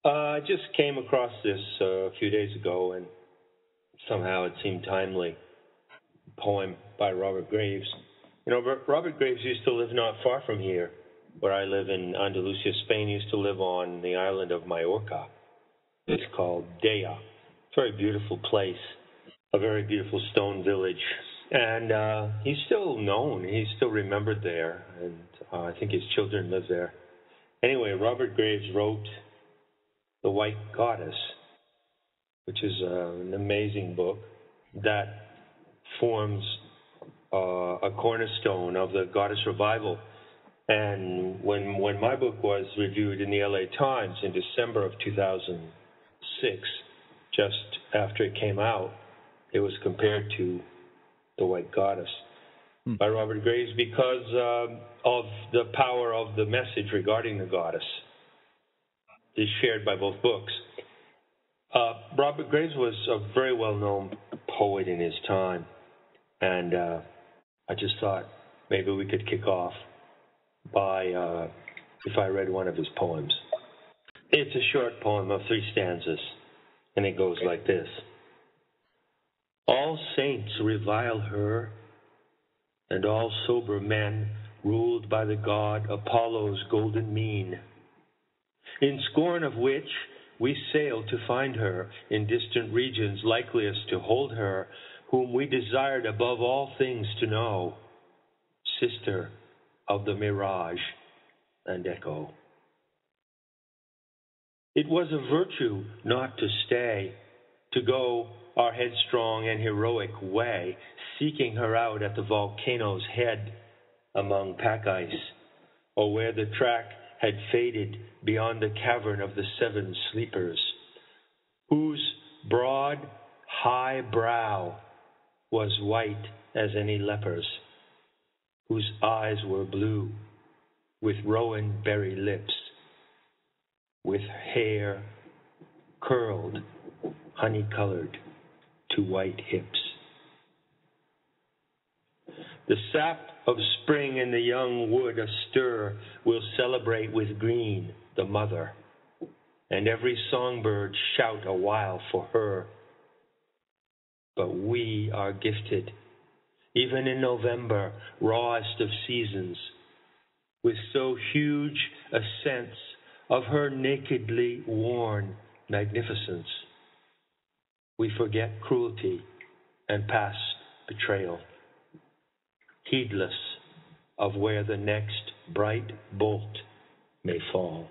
I just came across this a few days ago, and somehow it seemed timely. Poem by Robert Graves. Robert Graves used to live not far from here, where I live in Andalusia, Spain. He used to live on the island of Majorca. It's called Dea. It's a very beautiful place, a very beautiful stone village. And he's still known. He's still remembered there, and I think his children live there. Anyway, Robert Graves wrote The White Goddess, which is an amazing book that forms a cornerstone of the Goddess Revival. And when my book was reviewed in the LA Times in December of 2006, just after it came out, it was compared to The White Goddess by Robert Graves because of the power of the message regarding the goddess is shared by both books. Robert Graves was a very well-known poet in his time, and I just thought maybe we could kick off by if I read one of his poems. It's a short poem of 3 stanzas, and it goes like this. All saints revile her, and all sober men ruled by the god Apollo's golden mean, in scorn of which we sail to find her in distant regions likeliest to hold her, whom we desired above all things to know, sister of the mirage and echo. It was a virtue not to stay, to go our headstrong and heroic way, seeking her out at the volcano's head among pack ice, or where the track had faded beyond the cavern of the 7 sleepers, whose broad, high brow was white as any leper's, whose eyes were blue, with rowan berry lips, with hair curled, honey-colored to white hips. The sap of spring in the young wood astir will celebrate with green the mother, and every songbird shout a while for her. But we are gifted, even in November, rawest of seasons, with so huge a sense of her nakedly worn magnificence. We forget cruelty and past betrayal, heedless of where the next bright bolt may fall.